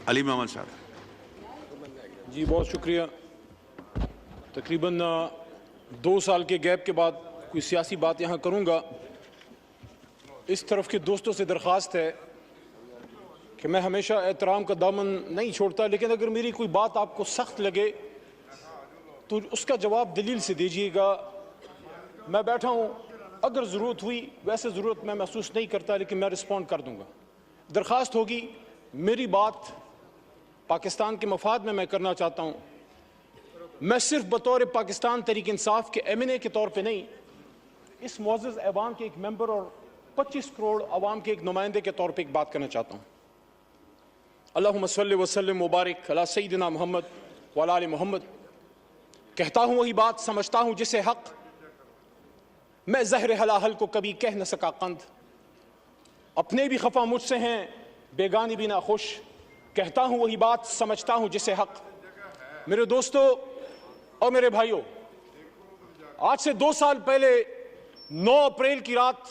अली मोहम्मद साहब। जी बहुत शुक्रिया। तकरीबन 2 साल के गैप के बाद कोई सियासी बात यहाँ करूँगा। इस तरफ के दोस्तों से दरख्वास्त है कि मैं हमेशा एहतराम का दामन नहीं छोड़ता, लेकिन अगर मेरी कोई बात आपको सख्त लगे तो उसका जवाब दलील से दीजिएगा। मैं बैठा हूँ, अगर ज़रूरत हुई, वैसे ज़रूरत मैं महसूस नहीं करता, लेकिन मैं रिस्पॉन्ड कर दूँगा। दरख्वास्त होगी, मेरी बात पाकिस्तान के मफाद में मैं करना चाहता हूँ। मैं सिर्फ बतौर पाकिस्तान तहरीक इंसाफ के एमएनए के तौर पे नहीं, इस मुअज़्ज़ज़ ऐवान के एक मेंबर और 25 करोड़ अवाम के एक नुमाइंदे के तौर पे एक बात करना चाहता हूँ। अल्लाहुम्मा सल्लि व सल्लिम मुबारक अला सय्यिदिना मोहम्मद व अला आलि मोहम्मद। कहता हूँ वही बात, समझता हूँ जिसे हक, मैं ज़हर हलाहल को कभी कह न सका कंद। अपने भी खफा मुझसे हैं, बेगानी भी ना खुश। कहता हूँ वही बात, समझता हूँ जिसे हक। मेरे दोस्तों और मेरे भाइयों, आज से 2 साल पहले 9 अप्रैल की रात,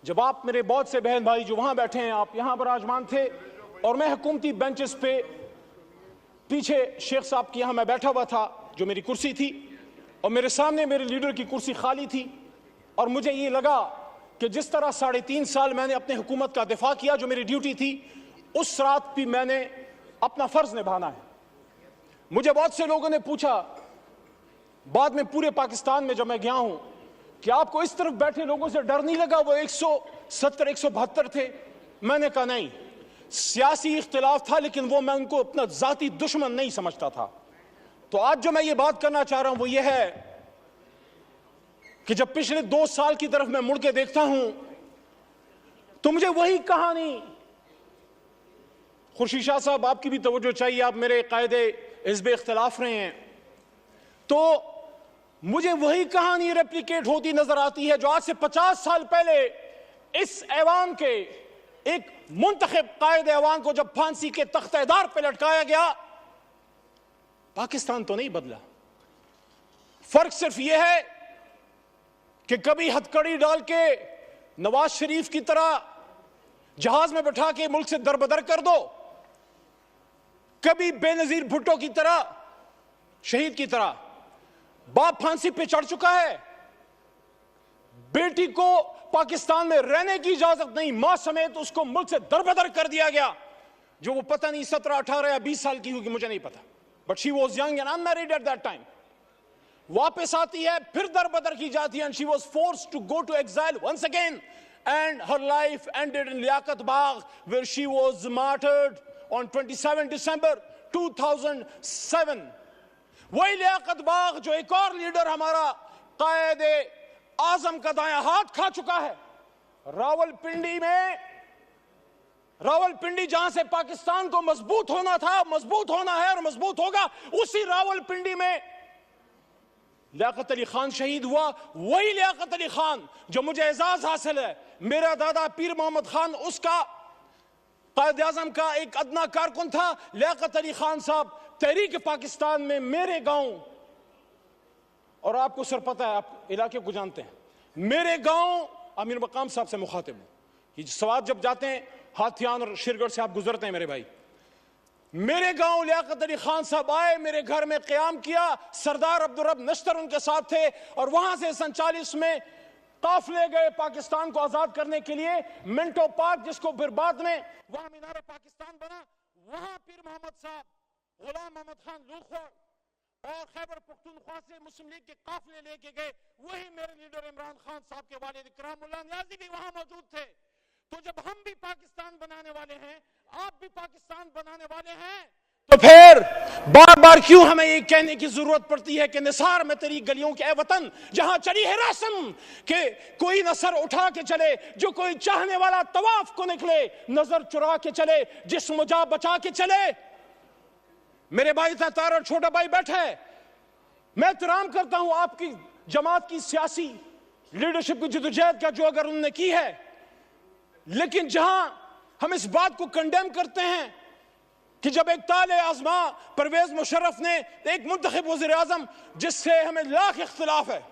जब आप मेरे बहुत से बहन भाई जो वहां बैठे हैं, आप यहां बराजमान थे और मैं हुकूमती बेंचेस पे पीछे शेख साहब की यहां मैं बैठा हुआ था, जो मेरी कुर्सी थी, और मेरे सामने मेरे लीडर की कुर्सी खाली थी। और मुझे ये लगा कि जिस तरह 3.5 साल मैंने अपने हुकूमत का दिफा किया, जो मेरी ड्यूटी थी, उस रात भी मैंने अपना फर्ज निभाना है। मुझे बहुत से लोगों ने पूछा बाद में, पूरे पाकिस्तान में जब मैं गया हूं, कि आपको इस तरफ बैठे लोगों से डर नहीं लगा? वो 170 172 थे। मैंने कहा नहीं, सियासी इख्तिलाफ था, लेकिन वो मैं उनको अपना जाती दुश्मन नहीं समझता था। तो आज जो मैं ये बात करना चाह रहा हूं वो ये है कि जब पिछले 2 साल की तरफ मैं मुड़ के देखता हूं तो मुझे वही कहानी, खुर्शीद शाह साहब आपकी भी तवज्जो चाहिए, आप मेरे कायदे हिज़्ब इख्तिलाफ रहे हैं, तो मुझे वही कहानी रेप्लिकेट होती नजर आती है जो आज से 50 साल पहले इस ऐवान के एक मुंतखब कायदे ऐवान को जब फांसी के तख्तेदार पर लटकाया गया। पाकिस्तान तो नहीं बदला, फर्क सिर्फ यह है कि कभी हथकड़ी डाल के नवाज शरीफ की तरह जहाज में बैठा के मुल्क से दरबदर कर दो, कभी बेनजीर भुट्टो की तरह, शहीद की तरह। बाप फांसी पे चढ़ चुका है, बेटी को पाकिस्तान में रहने की इजाजत नहीं, मां समेत उसको मुल्क से दरबदर कर दिया गया, जो वो पता नहीं 17, 18 या 20 साल की होगी, मुझे नहीं पता, but she was young and unmarried at that time. वापस आती है, फिर दरबदर की जाती है, and she was forced to go to exile once again, and her life ended in Liaquat Bagh, where she was martyred on 27 December 2007। वही लियाकत बाग जो एक और लीडर हमारा कायदे आजम का दायां हाथ खा चुका है। रावलपिंडी में, रावलपिंडी जहां से पाकिस्तान को मजबूत होना था, मजबूत होना है और मजबूत होगा, उसी रावलपिंडी में लियाकत अली खान शहीद हुआ। वही लियाकत अली खान जो मुझे एजाज हासिल है, मेरा दादा पीर मोहम्मद खान उसका कायदे आजम का एक अदना कारकुन था। लियाकत अली खान साहब तहरीक पाकिस्तान में मेरे गांव, और आपको सर पता है, आप इलाके को जानते हैं, मेरे गांव अमीर मकाम साहब से मुखातिब हूं। ये सवात जब जाते हैं हाथियान और शिरगढ़ से आप गुजरते हैं मेरे भाई, मेरे गांव लियाकत अली खान साहब आए, मेरे घर में क़याम किया, सरदार अब्दुल रब नश्तर उनके साथ थे, और वहां से सन 40 में काफिले गए पाकिस्तान को आजाद करने के लिए। मिंटो पार्क, जिसको फिर बाद में वहां मीनार पाकिस्तान बना, वहां पीर मोहम्मद साहब, गुलाम मोहम्मद खान लूखोर और खैबर पख्तूनख्वा से मुस्लिम लीग के काफिले लेके गए। वही मेरे लीडर इमरान खान साहब के वालिद इकरामुल्लाह नियाज़ी भी वहां मौजूद थे। तो जब हम भी पाकिस्तान बनाने वाले हैं, आप भी पाकिस्तान बनाने वाले हैं, तो फिर बार बार क्यों हमें ये कहने की जरूरत पड़ती है कि निसार में तेरी गलियों के वतन जहां चली है रस्म के कोई नसर उठा के चले, जो कोई चाहने वाला तवाफ को निकले, नजर चुरा के चले, जिस्म जा बचा के चले। मेरे भाई तार और छोटा भाई बैठा है, मैं एहतराम करता हूं आपकी जमात की सियासी लीडरशिप की जदोजहद का जो अगर उन्होंने की है, लेकिन जहां हम इस बात को कंडेम करते हैं कि जब एक ताले आजमा परवेज मुशर्रफ ने एक मुंतखब वज़ीर आज़म जिससे हमें लाख इख्तिलाफ है,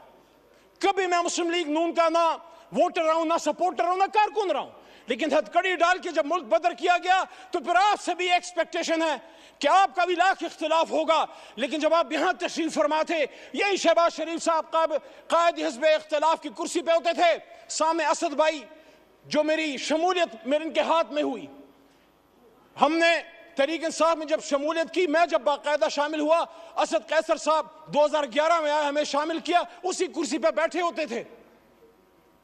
कभी मैं मुस्लिम लीग नून का ना वोटर रहा हूं, ना सपोर्टर रहा हूं, ना कारकुन रहा हूं, लेकिन हथकड़ी डाल के जब मुल्क बदर किया गया तो फिर आपसे भी एक्सपेक्टेशन है कि आपका भी लाख इख्तिलाफ होगा। लेकिन जब आप यहां तशरीफ फरमा थे, यही शहबाज शरीफ साहब कायद हिज़्ब इख्तिलाफ की कुर्सी पे होते थे, सामने असद भाई जो मेरी शमूलियत मेरे इनके हाथ में हुई, हमने तहरीक इंसाफ में जब शमूलियत की, मैं जब बाकायदा शामिल हुआ, असद कैसर साहब 2011 में आए, हमें शामिल किया, उसी कुर्सी पे बैठे होते थे।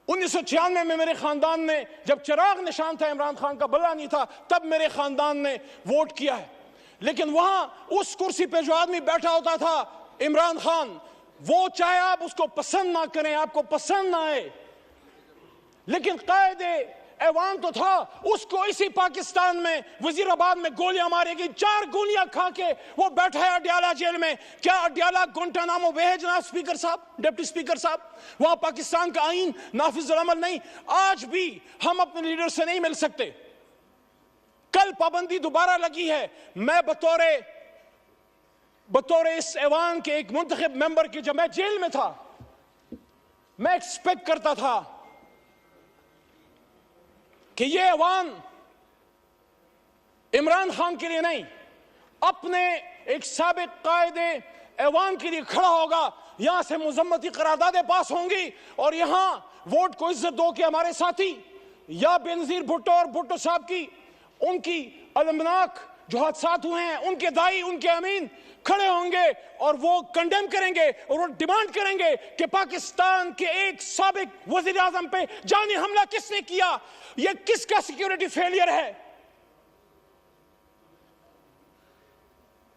1996 में मेरे खानदान ने, जब चिराग निशान था, इमरान खान का बल्ला नहीं था, तब मेरे खानदान ने वोट किया है। लेकिन वहां उस कुर्सी पे जो आदमी बैठा होता था, इमरान खान, वो चाहे आप उसको पसंद ना करें, आपको पसंद ना आए, लेकिन कायदे ऐवान तो था। उसको इसी पाकिस्तान में वजीराबाद में गोलियां मारी गई, 4 गोलियां खा के वो बैठा है अडयाला जेल में। क्या अडयाला गुंटानामो वे है जनाब स्पीकर साहब, डिप्टी स्पीकर साहब? वहां पाकिस्तान का आईन नाफिज अमल नहीं। आज भी हम अपने लीडर से नहीं मिल सकते। कल पाबंदी दोबारा लगी है। मैं बतौर इस ऐवान के एक मुंतखब मेंबर की, जब मैं जेल में था, मैं एक्सपेक्ट करता था कि ये ऐवान इमरान खान के लिए नहीं, अपने एक साबिक कायदे ऐवान के लिए खड़ा होगा। यहां से मुजम्मती करारदादें पास होंगी और यहां वोट को इज्जत दो कि हमारे साथी या बेनजीर भुट्टो और भुट्टो साहब की, उनकी अलमनाक जो हादसात हुए हैं, उनके दाई, उनके अमीन खड़े होंगे और वो कंडेम करेंगे और वो डिमांड करेंगे कि पाकिस्तान के एक साबिक वजीर आजम पे जानी हमला किसने किया, ये किसका सिक्योरिटी फेलियर है।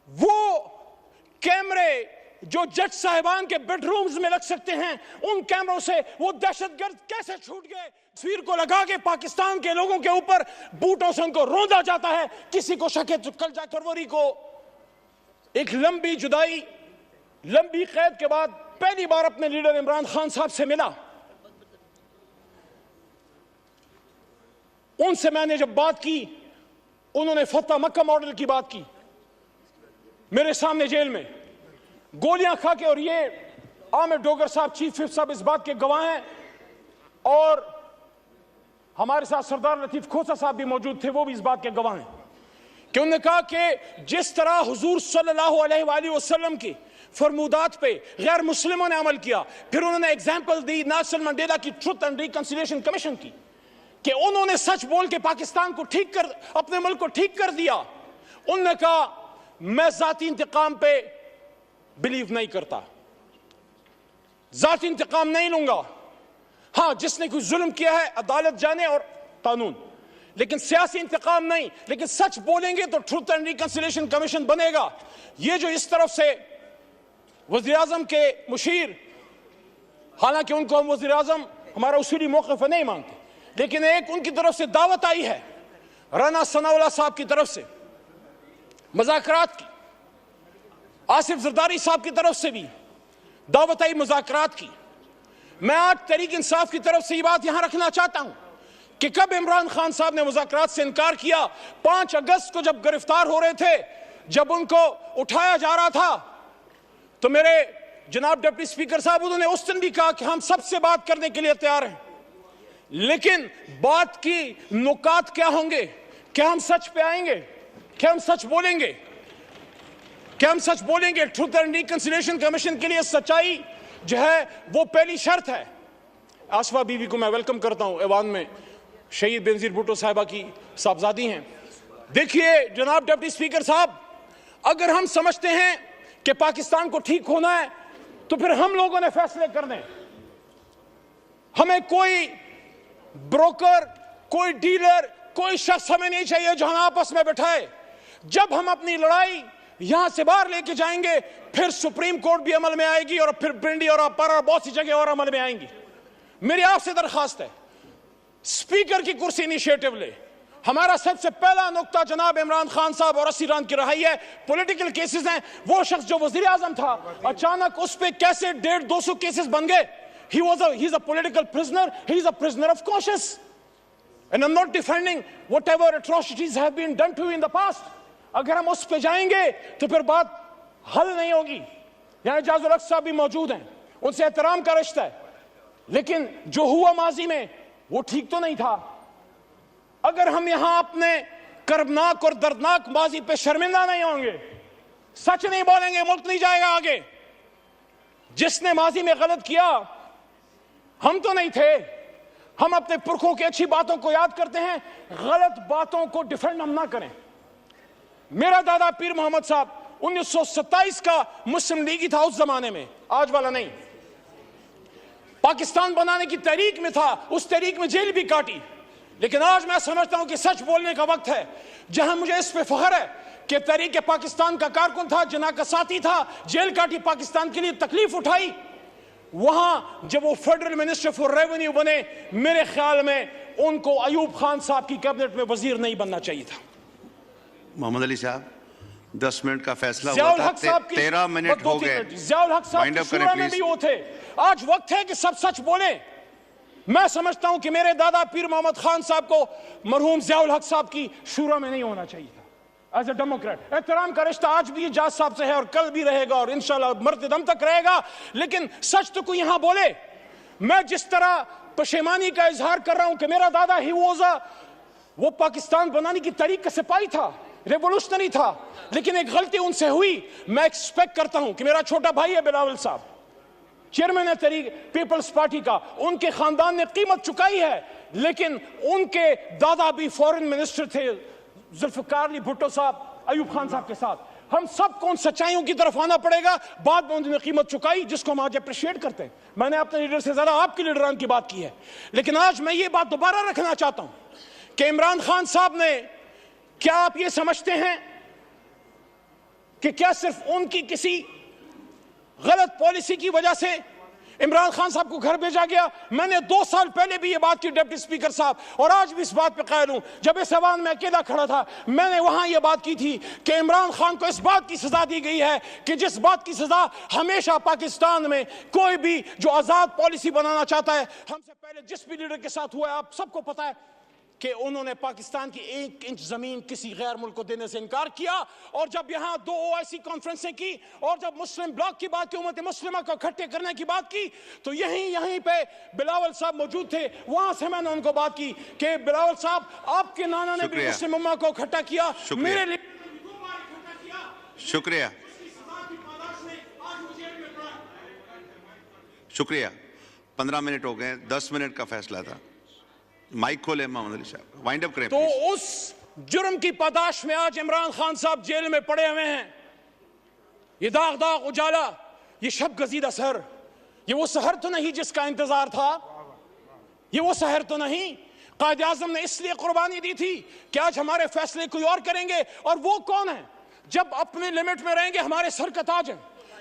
वो कैमरे जो जज साहिबान के बेडरूम्स में लग सकते हैं, उन कैमरों से वो दहशतगर्द कैसे छूट गए। तस्वीर को लगा के पाकिस्तान के लोगों के ऊपर बूटों से उनको रौंदा जाता है। किसी को शक है तो कल जा फरवरी को एक लंबी जुदाई, लंबी कैद के बाद पहली बार अपने लीडर इमरान खान साहब से मिला। उनसे मैंने जब बात की, उन्होंने फतह मक्का मॉडल की बात की मेरे सामने जेल में, गोलियां खा के। और ये आमिर डोगर साहब, चीफ विप साहब इस बात के गवाह हैं, और हमारे साथ सरदार लतीफ खोसा साहब भी मौजूद थे, वो भी इस बात के गवाह हैं कि उन्होंने कहा कि जिस तरह हुजूर सल्लल्लाहु अलैहि वसल्लम की फरमूदात पे गैर मुस्लिमों ने अमल किया। फिर उन्होंने एग्जाम्पल दी नेल्सन मंडेला की ट्रुथ एंड रिकंसिलिएशन कमीशन की, कि उन्होंने सच बोल के पाकिस्तान को ठीक कर, अपने मुल्क को ठीक कर दिया। उन्होंने कहा मैं जाती इंतकाम पे बिलीव नहीं करता, जाती इंतकाम नहीं लूंगा। हां, जिसने कोई जुल्म किया है अदालत जाने और कानून, लेकिन सियासी इंतकाम नहीं। लेकिन सच बोलेंगे तो ट्रुथ एंड रिकंसिलिएशन कमीशन बनेगा। ये जो इस तरफ से वज़ीर आज़म के मुशीर, हालांकि उनको हम वज़ीर आज़म हमारा उसूली मौक़िफ़ नहीं मानते, लेकिन एक उनकी तरफ से दावत आई है, राना सनाउल्लाह साहब की तरफ से मुज़ाकरात की, आसिफ जरदारी साहब की तरफ से भी दावत आई मुज़ाकरात की। मैं आज तहरीक इंसाफ की तरफ से ये बात यहां रखना चाहता हूं कि कब इमरान खान साहब ने मुज़ाकरात से इनकार किया, 5 अगस्त को जब गिरफ्तार हो रहे थे, जब उनको उठाया जा रहा था, तो मेरे जनाब डिप्टी स्पीकर साहब, उन्होंने उस दिन भी कहा कि हम सबसे बात करने के लिए तैयार हैं, लेकिन बात की नुकात क्या होंगे? क्या हम सच पे आएंगे? क्या हम सच बोलेंगे? क्या हम सच बोलेंगे? ट्रुथ एंड रिकंसिलिएशन कमीशन के लिए सच्चाई जो है वो पहली शर्त है। आसफा बीवी को मैं वेलकम करता हूं, ऐवान में शहीद बेनजीर भुट्टो साहिबा की साहबजादी हैं। देखिए जनाब डिप्टी स्पीकर साहब, अगर हम समझते हैं कि पाकिस्तान को ठीक होना है तो फिर हम लोगों ने फैसले करने। हमें कोई ब्रोकर, कोई डीलर, कोई शख्स हमें नहीं चाहिए जो हम आपस में बैठाए। जब हम अपनी लड़ाई यहां से बाहर लेके जाएंगे, फिर सुप्रीम कोर्ट भी अमल में आएगी और फिर पिंडी और अपारा बहुत सी जगह और अमल में आएंगी। मेरी आपसे दरखास्त है, स्पीकर की कुर्सी इनिशिएटिव ले। हमारा सबसे पहला नुक्ता जनाब इमरान खान साहब और 80 रान की रहाई है। पॉलिटिकल केसेस हैं। वो शख्स जो वजीर आजम था, अचानक उस पर कैसे 150-200 केसेस बन गए? He's a political prisoner. He's a prisoner of conscience. And I'm not defending whatever atrocities have been done to you in the past. अगर हम उस पे जाएंगे तो फिर बात हल नहीं होगी। यहाँ इजाज़ुल हक साहब भी मौजूद हैं, उनसे एहतराम का रिश्ता है, लेकिन जो हुआ माजी में वो ठीक तो नहीं था। अगर हम यहां अपने कर्बनाक और दर्दनाक माजी पे शर्मिंदा नहीं होंगे, सच नहीं बोलेंगे, मुल्क नहीं जाएगा आगे। जिसने माजी में गलत किया हम तो नहीं थे, हम अपने पुरखों की अच्छी बातों को याद करते हैं, गलत बातों को डिफेंड हम ना करें। मेरा दादा पीर मोहम्मद साहब 1927 का मुस्लिम लीगी था उस जमाने में, आज वाला नहीं। पाकिस्तान बनाने की तहरीक में था, उस तहरीक में जेल भी काटी। लेकिन आज मैं समझता हूं कि सच बोलने का वक्त है, जहां मुझे इस पे फख्र है कि तहरीक पाकिस्तान का कारकुन था, जना का साथी था, जेल काटी, पाकिस्तान के लिए तकलीफ उठाई। वहां जब वो फेडरल मिनिस्टर फॉर रेवेन्यू बने, मेरे ख्याल में उनको अयूब खान साहब की कैबिनेट में वजीर नहीं बनना चाहिए था। मोहम्मद अली साहब 10 मिनट का फैसला हुआ ज़ियाउल था, हक साहब की 13 मिनट हो गए। ज़ियाउल हक साहब की शूरा में भी वो थे। आज वक्त है कि सब सच बोले। मैं समझता हूं कि मेरे दादा पीर मोहम्मद खान साहब को मरहूम ज़ियाउल हक साहब की शूरा में नहीं होना चाहिए था। एज ए डेमोक्रेट एहतराम का रिश्ता आज भी जाज साहब से है और कल भी रहेगा और इंशाल्लाह मरते दम तक रहेगा। लेकिन सच तो कोई यहां बोले। मैं जिस तरह पशेमानी का इजहार कर रहा हूं कि मेरा दादा ही वो पाकिस्तान बनाने की तरीक का सिपाही था, रेवोल्यूशनरी था, लेकिन एक गलती उनसे हुई। मैं एक्सपेक्ट करता हूं कि मेरा छोटा भाई है बिलावल साहब, चेयरमैन है तहरीक पीपल्स पार्टी का, उनके खानदान ने कीमत चुकाई है, लेकिन उनके दादा भी फॉरेन मिनिस्टर थे, जुल्फिकार अली भुट्टो साहब अयूब खान साहब के साथ। हम सबको उन सच्चाइयों की तरफ आना पड़ेगा। बाद में उन्होंने कीमत चुकाई, जिसको हम आज अप्रिशिएट करते हैं। मैंने अपने लीडर से ज्यादा आपके लीडरान की बात की है, लेकिन आज मैं ये बात दोबारा रखना चाहता हूं कि इमरान खान साहब ने, क्या आप ये समझते हैं कि क्या सिर्फ उनकी किसी गलत पॉलिसी की वजह से इमरान खान साहब को घर भेजा गया? मैंने 2 साल पहले भी ये बात की डिप्टी स्पीकर साहब, और आज भी इस बात पे कायल हूं। जब इस ऐवान में अकेला खड़ा था, मैंने वहां ये बात की थी कि इमरान खान को इस बात की सजा दी गई है कि जिस बात की सजा हमेशा पाकिस्तान में कोई भी जो आजाद पॉलिसी बनाना चाहता है, हमसे पहले जिस भी लीडर के साथ हुआ है, आप सबको पता है कि उन्होंने पाकिस्तान की 1 इंच जमीन किसी गैर मुल्क को देने से इनकार किया। और जब यहां 2 OIC कॉन्फ्रेंसें की और जब मुस्लिम ब्लॉक की बात की, उम्मत मुस्लिमा को इकट्ठे करने की बात की, तो यहीं पे बिलावल साहब मौजूद थे। वहां से मैंने उनको बात की कि बिलावल साहब, आपके नाना ने भी मुस्लिम उम्मा को इकट्ठा किया, मेरे लिए शुक्रिया। शुक्रिया। 15 मिनट हो गए, 10 मिनट का फैसला था। माइक खोले मोहम्मद अली साहब, वाइंड अप करें। तो उस जुर्म की पादाश में आज इमरान खान साहब जेल में पड़े हुए हैं। ये दाग दाग उजाला, ये शब गजीदा सहर, ये वो सहर तो नहीं जिसका इंतजार था, ये वो सहर तो नहीं। कायद आज़म ने इसलिए कुर्बानी दी थी कि आज हमारे फैसले कोई और करेंगे। और वो कौन है? जब अपने लिमिट में रहेंगे हमारे सर का ताज है।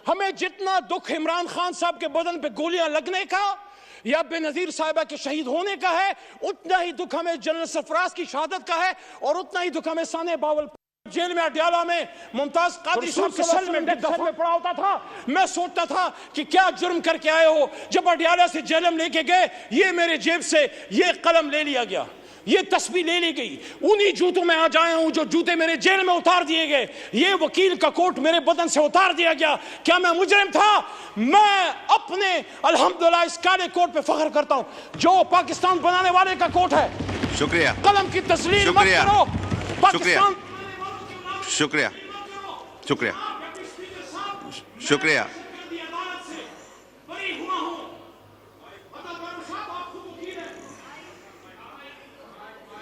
हमें जितना दुख इमरान खान साहब के बदन पे गोलियां लगने का या बेनजीर साहिबा के शहीद होने का है, उतना ही दुख हमें जनरल सरफराज की शहादत का है, और उतना ही दुख हमें साने बावल जेल में अडयाला में मुमताज कादरी साहब के सेल में पड़ा होता था। मैं सोचता था कि क्या जुर्म करके आए हो। जब अडयाला से जेलम लेके गए, ये मेरे जेब से ये कलम ले लिया गया, ये तस्वीर ले ली गई। उन्हीं जूतों में आज आया हूं जो जूते मेरे जेल में उतार दिए गए। ये वकील का कोट मेरे बदन से उतार दिया गया। क्या मैं मुजरिम था? मैं अपने अल्हम्दुलिल्लाह इस काले कोट पे फख्र करता हूं जो पाकिस्तान बनाने वाले का कोट है। शुक्रिया। कलम की तस्लीम मत करो। पाकिस्तान शुक्रिया। शुक्रिया। शुक्रिया।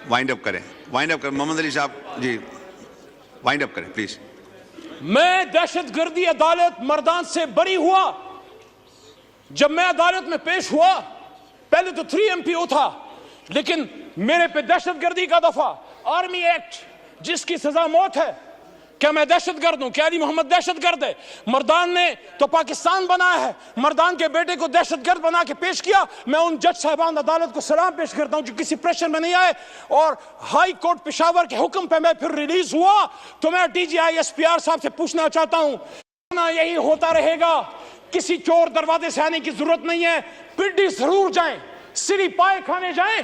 वाइंड अप करें, वाइंड अप करें। मोहम्मद अली साहब जी, वाइंड अप करें प्लीज। मैं दहशतगर्दी अदालत मर्दान से बरी हुआ। जब मैं अदालत में पेश हुआ, पहले तो 3 MPO था, लेकिन मेरे पे दहशतगर्दी का दफा, आर्मी एक्ट जिसकी सजा मौत है। क्या मैं दहशतगर्द हूं? क्या अली मोहम्मद दहशतगर्द है? मर्दान ने तो पाकिस्तान बनाया है, मर्दान के बेटे को दहशतगर्द बना के पेश किया। मैं उन जज साहबान अदालत को सलाम पेश करता हूं जो किसी प्रेशर में नहीं आए। और हाई कोर्ट पेशावर के हुक्म पे मैं फिर रिलीज हुआ। तो मैं DGI SPR साहब से पूछना चाहता हूं, ना यही होता रहेगा? किसी चोर दरवाजे से आने की जरूरत नहीं है। पिड्डी जरूर जाएं, सिरी पाए खाने जाएं,